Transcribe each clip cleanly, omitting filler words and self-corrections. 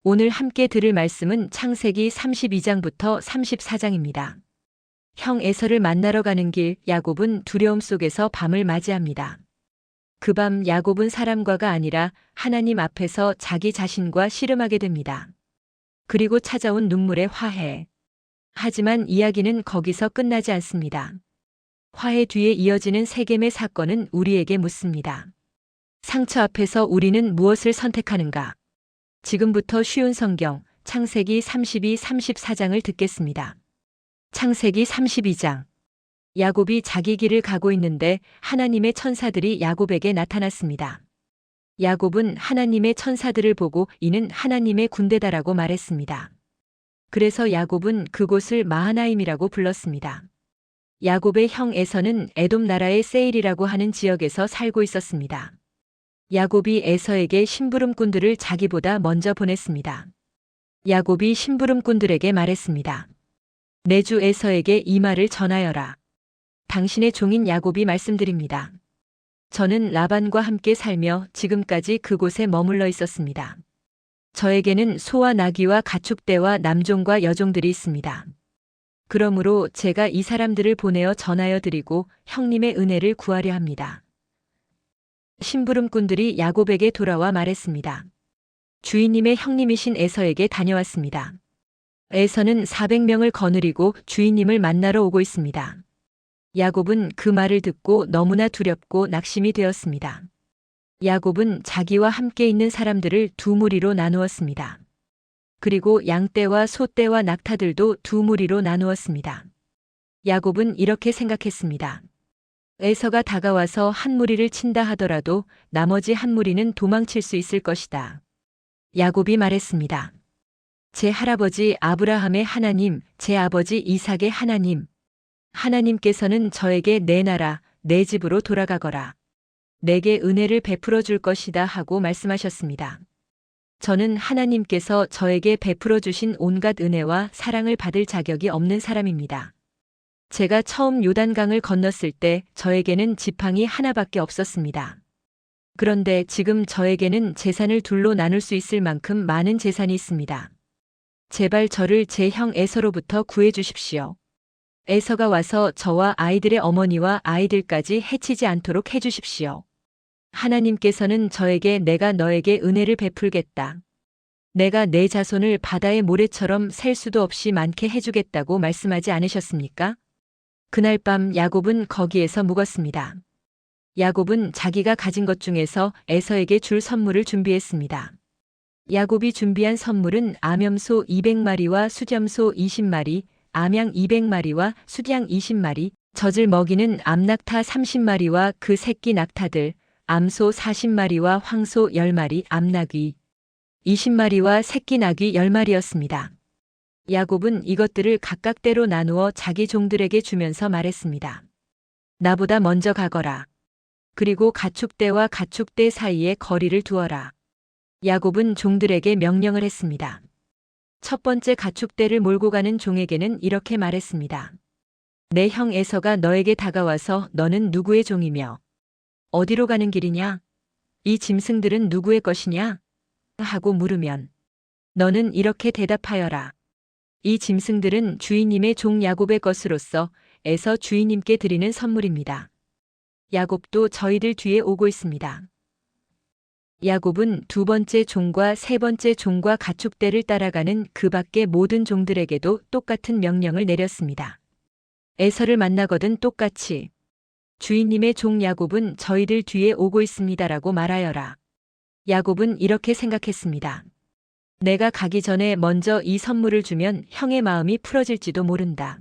오늘 함께 들을 말씀은 창세기 32장부터 34장입니다. 형 에서를 만나러 가는 길, 야곱은 두려움 속에서 밤을 맞이합니다. 그 밤 야곱은 사람과가 아니라 하나님 앞에서 자기 자신과 씨름하게 됩니다. 그리고 찾아온 눈물의 화해. 하지만 이야기는 거기서 끝나지 않습니다. 화해 뒤에 이어지는 세겜의 사건은 우리에게 묻습니다. 상처 앞에서 우리는 무엇을 선택하는가? 지금부터 쉬운 성경, 창세기 32, 34장을 듣겠습니다. 창세기 32장. 야곱이 자기 길을 가고 있는데 하나님의 천사들이 야곱에게 나타났습니다. 야곱은 하나님의 천사들을 보고 이는 하나님의 군대다라고 말했습니다. 그래서 야곱은 그곳을 마하나임이라고 불렀습니다. 야곱의 형 에서는 에돔 나라의 세일이라고 하는 지역에서 살고 있었습니다. 야곱이 에서에게 심부름꾼들을 자기보다 먼저 보냈습니다. 야곱이 심부름꾼들에게 말했습니다. 내 주 에서에게 이 말을 전하여라. 당신의 종인 야곱이 말씀드립니다. 저는 라반과 함께 살며 지금까지 그곳에 머물러 있었습니다. 저에게는 소와 나귀와 가축대와 남종과 여종들이 있습니다. 그러므로 제가 이 사람들을 보내어 전하여 드리고 형님의 은혜를 구하려 합니다. 심부름꾼들이 야곱에게 돌아와 말했습니다. 주인님의 형님이신 에서에게 다녀왔습니다. 에서는 400명을 거느리고 주인님을 만나러 오고 있습니다. 야곱은 그 말을 듣고 너무나 두렵고 낙심이 되었습니다. 야곱은 자기와 함께 있는 사람들을 두 무리로 나누었습니다. 그리고 양떼와 소떼와 낙타들도 두 무리로 나누었습니다. 야곱은 이렇게 생각했습니다. 에서가 다가와서 한 무리를 친다 하더라도 나머지 한 무리는 도망칠 수 있을 것이다. 야곱이 말했습니다. 제 할아버지 아브라함의 하나님, 제 아버지 이삭의 하나님. 하나님께서는 저에게 내 나라, 내 집으로 돌아가거라. 내게 은혜를 베풀어 줄 것이다 하고 말씀하셨습니다. 저는 하나님께서 저에게 베풀어 주신 온갖 은혜와 사랑을 받을 자격이 없는 사람입니다. 제가 처음 요단강을 건넜을 때 저에게는 지팡이 하나밖에 없었습니다. 그런데 지금 저에게는 재산을 둘로 나눌 수 있을 만큼 많은 재산이 있습니다. 제발 저를 제 형 에서로부터 구해 주십시오. 에서가 와서 저와 아이들의 어머니와 아이들까지 해치지 않도록 해 주십시오. 하나님께서는 저에게 내가 너에게 은혜를 베풀겠다. 내가 내 자손을 바다의 모래처럼 셀 수도 없이 많게 해주겠다고 말씀하지 않으셨습니까? 그날 밤 야곱은 거기에서 묵었습니다. 야곱은 자기가 가진 것 중에서 에서에게 줄 선물을 준비했습니다. 야곱이 준비한 선물은 암염소 200마리와 수염소 20마리, 암양 200마리와 수양 20마리, 젖을 먹이는 암낙타 30마리와 그 새끼 낙타들, 암소 40마리와 황소 10마리, 암나귀 20마리와 새끼 나귀 10마리였습니다. 야곱은 이것들을 각각 때로 나누어 자기 종들에게 주면서 말했습니다. 나보다 먼저 가거라. 그리고 가축대와 가축대 사이에 거리를 두어라. 야곱은 종들에게 명령을 했습니다. 첫 번째 가축대를 몰고 가는 종에게는 이렇게 말했습니다. 내 형 에서가 너에게 다가와서 너는 누구의 종이며 어디로 가는 길이냐? 이 짐승들은 누구의 것이냐? 하고 물으면 너는 이렇게 대답하여라. 이 짐승들은 주인님의 종 야곱의 것으로서 에서 주인님께 드리는 선물입니다. 야곱도 저희들 뒤에 오고 있습니다. 야곱은 두 번째 종과 세 번째 종과 가축대를 따라가는 그 밖의 모든 종들에게도 똑같은 명령을 내렸습니다. 에서를 만나거든 똑같이 주인님의 종 야곱은 저희들 뒤에 오고 있습니다라고 말하여라. 야곱은 이렇게 생각했습니다. 내가 가기 전에 먼저 이 선물을 주면 형의 마음이 풀어질지도 모른다.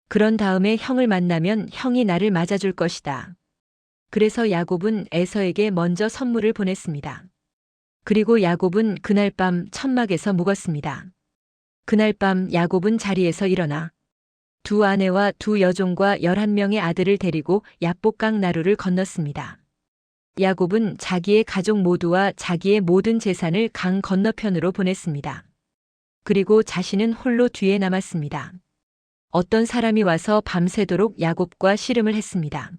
그런 다음에 형을 만나면 형이 나를 맞아줄 것이다. 그래서 야곱은 에서에게 먼저 선물을 보냈습니다. 그리고 야곱은 그날 밤 천막에서 묵었습니다. 그날 밤 야곱은 자리에서 일어나 두 아내와 두 여종과 11명의 아들을 데리고 야복강 나루를 건넜습니다. 야곱은 자기의 가족 모두와 자기의 모든 재산을 강 건너편으로 보냈습니다. 그리고 자신은 홀로 뒤에 남았습니다. 어떤 사람이 와서 밤새도록 야곱과 씨름을 했습니다.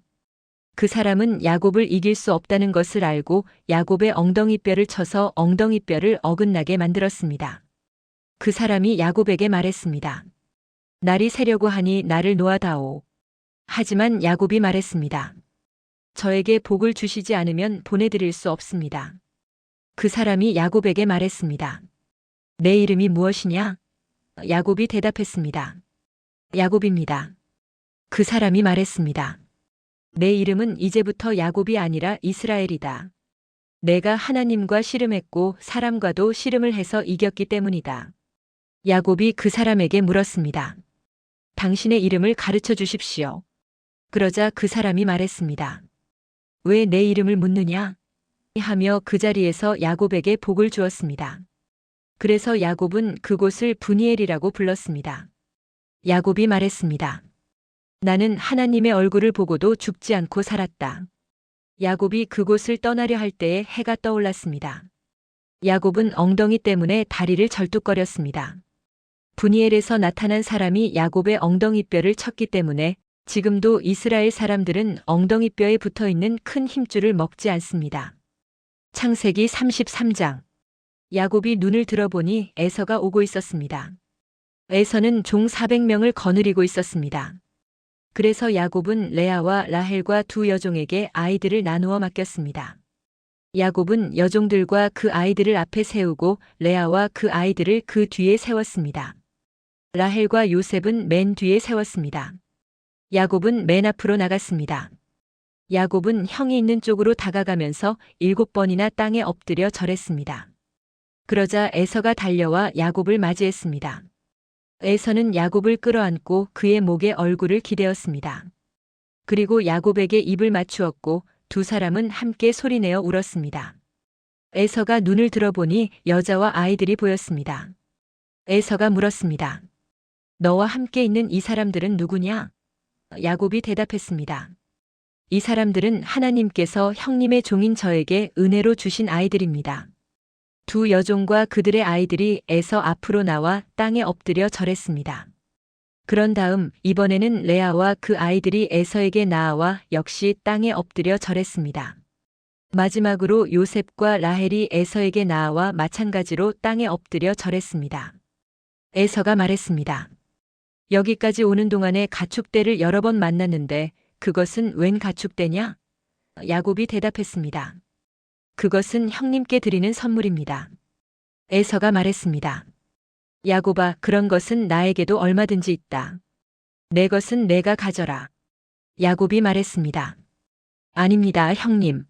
그 사람은 야곱을 이길 수 없다는 것을 알고 야곱의 엉덩이뼈를 쳐서 엉덩이뼈를 어긋나게 만들었습니다. 그 사람이 야곱에게 말했습니다. 날이 새려고 하니 나를 놓아다오. 하지만 야곱이 말했습니다. 저에게 복을 주시지 않으면 보내드릴 수 없습니다. 그 사람이 야곱에게 말했습니다. 내 이름이 무엇이냐? 야곱이 대답했습니다. 야곱입니다. 그 사람이 말했습니다. 내 이름은 이제부터 야곱이 아니라 이스라엘이다. 내가 하나님과 씨름했고 사람과도 씨름을 해서 이겼기 때문이다. 야곱이 그 사람에게 물었습니다. 당신의 이름을 가르쳐 주십시오. 그러자 그 사람이 말했습니다. 왜 내 이름을 묻느냐? 하며 그 자리에서 야곱에게 복을 주었습니다. 그래서 야곱은 그곳을 브니엘이라고 불렀습니다. 야곱이 말했습니다. 나는 하나님의 얼굴을 보고도 죽지 않고 살았다. 야곱이 그곳을 떠나려 할 때에 해가 떠올랐습니다. 야곱은 엉덩이 때문에 다리를 절뚝거렸습니다. 브니엘에서 나타난 사람이 야곱의 엉덩이뼈를 쳤기 때문에 지금도 이스라엘 사람들은 엉덩이뼈에 붙어 있는 큰 힘줄을 먹지 않습니다. 창세기 33장. 야곱이 눈을 들어보니 에서가 오고 있었습니다. 에서는 종 400명을 거느리고 있었습니다. 그래서 야곱은 레아와 라헬과 두 여종에게 아이들을 나누어 맡겼습니다. 야곱은 여종들과 그 아이들을 앞에 세우고 레아와 그 아이들을 그 뒤에 세웠습니다. 라헬과 요셉은 맨 뒤에 세웠습니다. 야곱은 맨 앞으로 나갔습니다. 야곱은 형이 있는 쪽으로 다가가면서 7번이나 땅에 엎드려 절했습니다. 그러자 에서가 달려와 야곱을 맞이했습니다. 에서는 야곱을 끌어안고 그의 목에 얼굴을 기대었습니다. 그리고 야곱에게 입을 맞추었고 두 사람은 함께 소리내어 울었습니다. 에서가 눈을 들어보니 여자와 아이들이 보였습니다. 에서가 물었습니다. 너와 함께 있는 이 사람들은 누구냐? 야곱이 대답했습니다. 이 사람들은 하나님께서 형님의 종인 저에게 은혜로 주신 아이들입니다. 두 여종과 그들의 아이들이 에서 앞으로 나와 땅에 엎드려 절했습니다. 그런 다음 이번에는 레아와 그 아이들이 에서에게 나아와 역시 땅에 엎드려 절했습니다. 마지막으로 요셉과 라헬이 에서에게 나아와 마찬가지로 땅에 엎드려 절했습니다. 에서가 말했습니다. 여기까지 오는 동안에 가축대를 여러 번 만났는데 그것은 웬 가축대냐? 야곱이 대답했습니다. 그것은 형님께 드리는 선물입니다. 에서가 말했습니다. 야곱아, 그런 것은 나에게도 얼마든지 있다. 내 것은 내가 가져라. 야곱이 말했습니다. 아닙니다, 형님.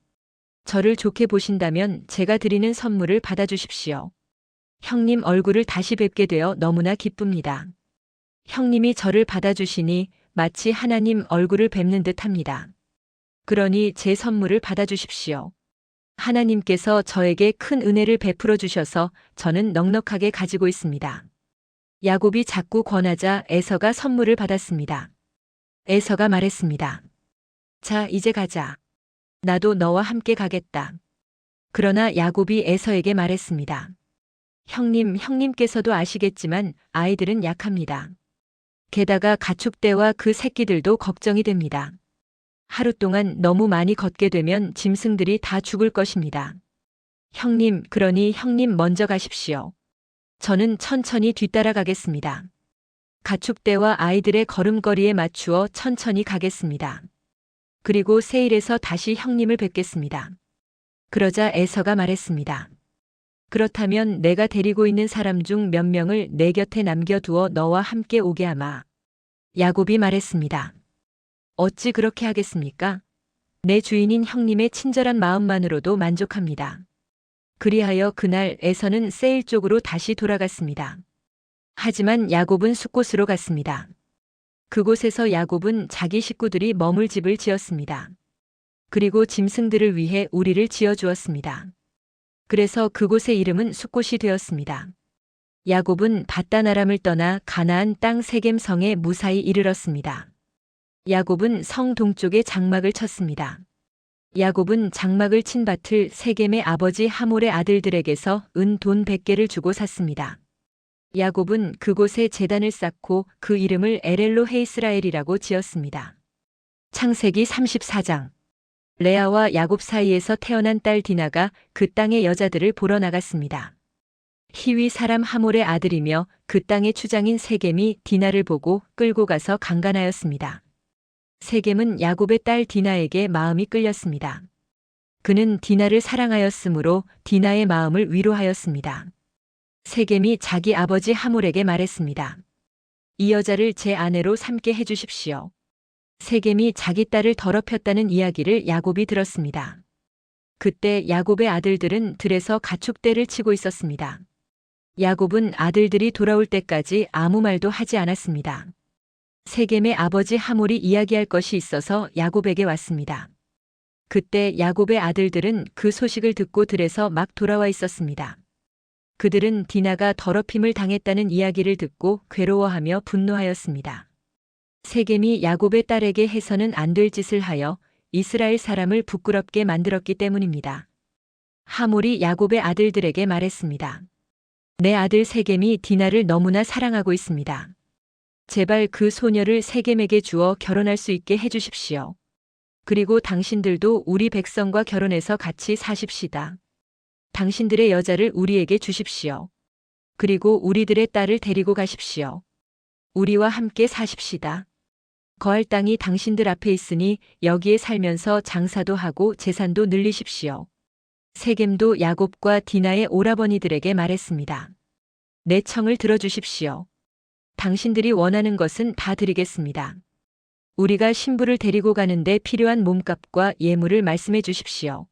저를 좋게 보신다면 제가 드리는 선물을 받아주십시오. 형님 얼굴을 다시 뵙게 되어 너무나 기쁩니다. 형님이 저를 받아주시니 마치 하나님 얼굴을 뵙는 듯 합니다. 그러니 제 선물을 받아주십시오. 하나님께서 저에게 큰 은혜를 베풀어 주셔서 저는 넉넉하게 가지고 있습니다. 야곱이 자꾸 권하자 에서가 선물을 받았습니다. 에서가 말했습니다. 자, 이제 가자. 나도 너와 함께 가겠다. 그러나 야곱이 에서에게 말했습니다. 형님께서도 아시겠지만 아이들은 약합니다. 게다가 가축대와 그 새끼들도 걱정이 됩니다. 하루 동안 너무 많이 걷게 되면 짐승들이 다 죽을 것입니다. 그러니 형님 먼저 가십시오. 저는 천천히 뒤따라 가겠습니다. 가축대와 아이들의 걸음걸이에 맞추어 천천히 가겠습니다. 그리고 세일에서 다시 형님을 뵙겠습니다. 그러자 에서가 말했습니다. 그렇다면 내가 데리고 있는 사람 중 몇 명을 내 곁에 남겨두어 너와 함께 오게 하마. 야곱이 말했습니다. 어찌 그렇게 하겠습니까? 내 주인인 형님의 친절한 마음만으로도 만족합니다. 그리하여 그날 에서는 세일 쪽으로 다시 돌아갔습니다. 하지만 야곱은 숫곳으로 갔습니다. 그곳에서 야곱은 자기 식구들이 머물 집을 지었습니다. 그리고 짐승들을 위해 우리를 지어주었습니다. 그래서 그곳의 이름은 숫곳이 되었습니다. 야곱은 밧단 아람을 떠나 가나안 땅 세겜 성에 무사히 이르렀습니다. 야곱은 성 동쪽에 장막을 쳤습니다. 야곱은 장막을 친 밭을 세겜의 아버지 하몰의 아들들에게서 은 돈 100개를 주고 샀습니다. 야곱은 그곳에 제단을 쌓고 그 이름을 에렐로 헤이스라엘이라고 지었습니다. 창세기 34장. 레아와 야곱 사이에서 태어난 딸 디나가 그 땅의 여자들을 보러 나갔습니다. 히위 사람 하몰의 아들이며 그 땅의 추장인 세겜이 디나를 보고 끌고 가서 강간하였습니다. 세겜은 야곱의 딸 디나에게 마음이 끌렸습니다. 그는 디나를 사랑하였으므로 디나의 마음을 위로하였습니다. 세겜이 자기 아버지 하몰에게 말했습니다. 이 여자를 제 아내로 삼게 해주십시오. 세겜이 자기 딸을 더럽혔다는 이야기를 야곱이 들었습니다. 그때 야곱의 아들들은 들에서 가축대를 치고 있었습니다. 야곱은 아들들이 돌아올 때까지 아무 말도 하지 않았습니다. 세겜의 아버지 하몰이 이야기할 것이 있어서 야곱에게 왔습니다. 그때 야곱의 아들들은 그 소식을 듣고 들에서 막 돌아와 있었습니다. 그들은 디나가 더럽힘을 당했다는 이야기를 듣고 괴로워하며 분노하였습니다. 세겜이 야곱의 딸에게 해서는 안 될 짓을 하여 이스라엘 사람을 부끄럽게 만들었기 때문입니다. 하몰이 야곱의 아들들에게 말했습니다. 내 아들 세겜이 디나를 너무나 사랑하고 있습니다. 제발 그 소녀를 세겜에게 주어 결혼할 수 있게 해주십시오. 그리고 당신들도 우리 백성과 결혼해서 같이 사십시다. 당신들의 여자를 우리에게 주십시오. 그리고 우리들의 딸을 데리고 가십시오. 우리와 함께 사십시다. 거할 땅이 당신들 앞에 있으니 여기에 살면서 장사도 하고 재산도 늘리십시오. 세겜도 야곱과 디나의 오라버니들에게 말했습니다. 내 청을 들어주십시오. 당신들이 원하는 것은 다 드리겠습니다. 우리가 신부를 데리고 가는데 필요한 몸값과 예물을 말씀해 주십시오.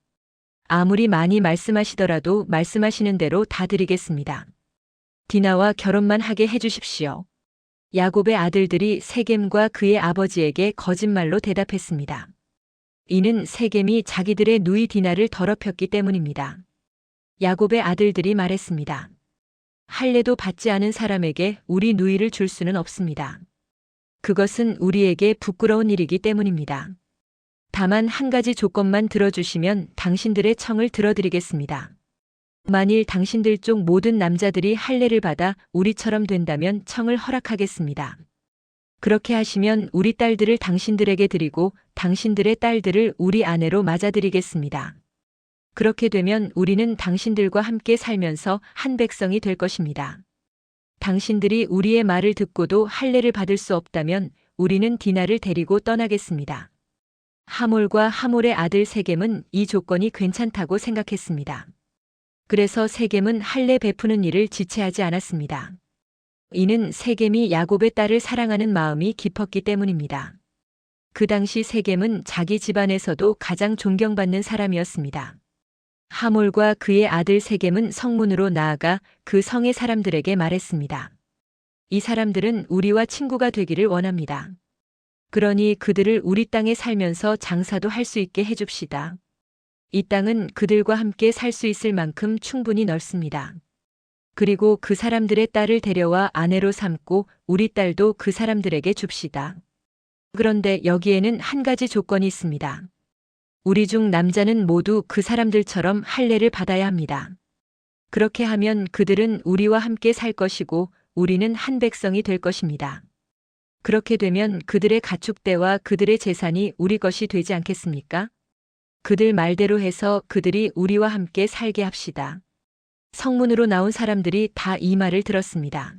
아무리 많이 말씀하시더라도 말씀하시는 대로 다 드리겠습니다. 디나와 결혼만 하게 해주십시오. 야곱의 아들들이 세겜과 그의 아버지에게 거짓말로 대답했습니다. 이는 세겜이 자기들의 누이 디나를 더럽혔기 때문입니다. 야곱의 아들들이 말했습니다. 할례도 받지 않은 사람에게 우리 누이를 줄 수는 없습니다. 그것은 우리에게 부끄러운 일이기 때문입니다. 다만 한 가지 조건만 들어주시면 당신들의 청을 들어드리겠습니다. 만일 당신들 쪽 모든 남자들이 할례를 받아 우리처럼 된다면 청을 허락하겠습니다. 그렇게 하시면 우리 딸들을 당신들에게 드리고 당신들의 딸들을 우리 아내로 맞아드리겠습니다. 그렇게 되면 우리는 당신들과 함께 살면서 한 백성이 될 것입니다. 당신들이 우리의 말을 듣고도 할례를 받을 수 없다면 우리는 디나를 데리고 떠나겠습니다. 하몰과 하몰의 아들 세겜은 이 조건이 괜찮다고 생각했습니다. 그래서 세겜은 할례 베푸는 일을 지체하지 않았습니다. 이는 세겜이 야곱의 딸을 사랑하는 마음이 깊었기 때문입니다. 그 당시 세겜은 자기 집안에서도 가장 존경받는 사람이었습니다. 하몰과 그의 아들 세겜은 성문으로 나아가 그 성의 사람들에게 말했습니다. 이 사람들은 우리와 친구가 되기를 원합니다. 그러니 그들을 우리 땅에 살면서 장사도 할 수 있게 해줍시다. 이 땅은 그들과 함께 살 수 있을 만큼 충분히 넓습니다. 그리고 그 사람들의 딸을 데려와 아내로 삼고 우리 딸도 그 사람들에게 줍시다. 그런데 여기에는 한 가지 조건이 있습니다. 우리 중 남자는 모두 그 사람들처럼 할례를 받아야 합니다. 그렇게 하면 그들은 우리와 함께 살 것이고 우리는 한 백성이 될 것입니다. 그렇게 되면 그들의 가축대와 그들의 재산이 우리 것이 되지 않겠습니까? 그들 말대로 해서 그들이 우리와 함께 살게 합시다. 성문으로 나온 사람들이 다 이 말을 들었습니다.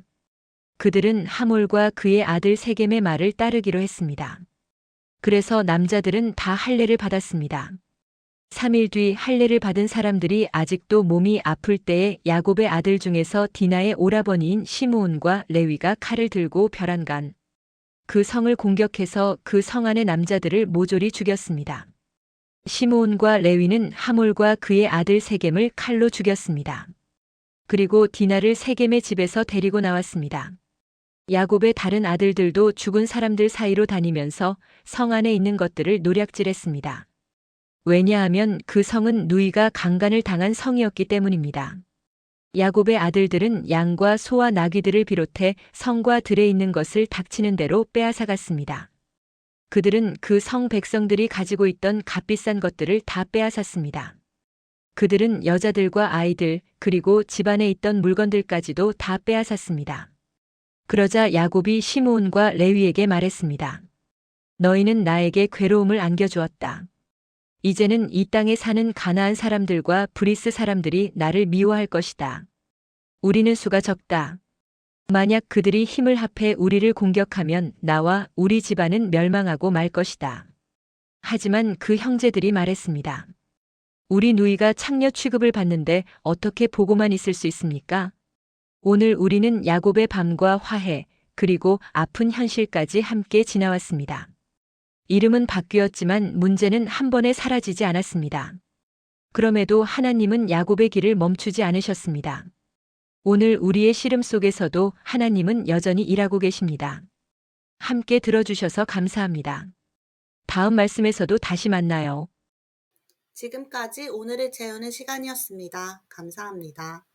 그들은 하몰과 그의 아들 세겜의 말을 따르기로 했습니다. 그래서 남자들은 다 할례를 받았습니다. 3일 뒤 할례를 받은 사람들이 아직도 몸이 아플 때에 야곱의 아들 중에서 디나의 오라버니인 시므온과 레위가 칼을 들고 벼랑간 그 성을 공격해서 그 성 안의 남자들을 모조리 죽였습니다. 시므온과 레위는 하몰과 그의 아들 세겜을 칼로 죽였습니다. 그리고 디나를 세겜의 집에서 데리고 나왔습니다. 야곱의 다른 아들들도 죽은 사람들 사이로 다니면서 성 안에 있는 것들을 노략질했습니다. 왜냐하면 그 성은 누이가 강간을 당한 성이었기 때문입니다. 야곱의 아들들은 양과 소와 나귀들을 비롯해 성과 들에 있는 것을 닥치는 대로 빼앗아갔습니다. 그들은 그 성 백성들이 가지고 있던 값비싼 것들을 다 빼앗았습니다. 그들은 여자들과 아이들 그리고 집안에 있던 물건들까지도 다 빼앗았습니다. 그러자 야곱이 시므온과 레위에게 말했습니다. 너희는 나에게 괴로움을 안겨주었다. 이제는 이 땅에 사는 가나안 사람들과 브리스 사람들이 나를 미워할 것이다. 우리는 수가 적다. 만약 그들이 힘을 합해 우리를 공격하면 나와 우리 집안은 멸망하고 말 것이다. 하지만 그 형제들이 말했습니다. 우리 누이가 창녀 취급을 받는데 어떻게 보고만 있을 수 있습니까? 오늘 우리는 야곱의 밤과 화해, 그리고 아픈 현실까지 함께 지나왔습니다. 이름은 바뀌었지만 문제는 한 번에 사라지지 않았습니다. 그럼에도 하나님은 야곱의 길을 멈추지 않으셨습니다. 오늘 우리의 시름 속에서도 하나님은 여전히 일하고 계십니다. 함께 들어주셔서 감사합니다. 다음 말씀에서도 다시 만나요. 지금까지 오늘을 채우는 시간이었습니다. 감사합니다.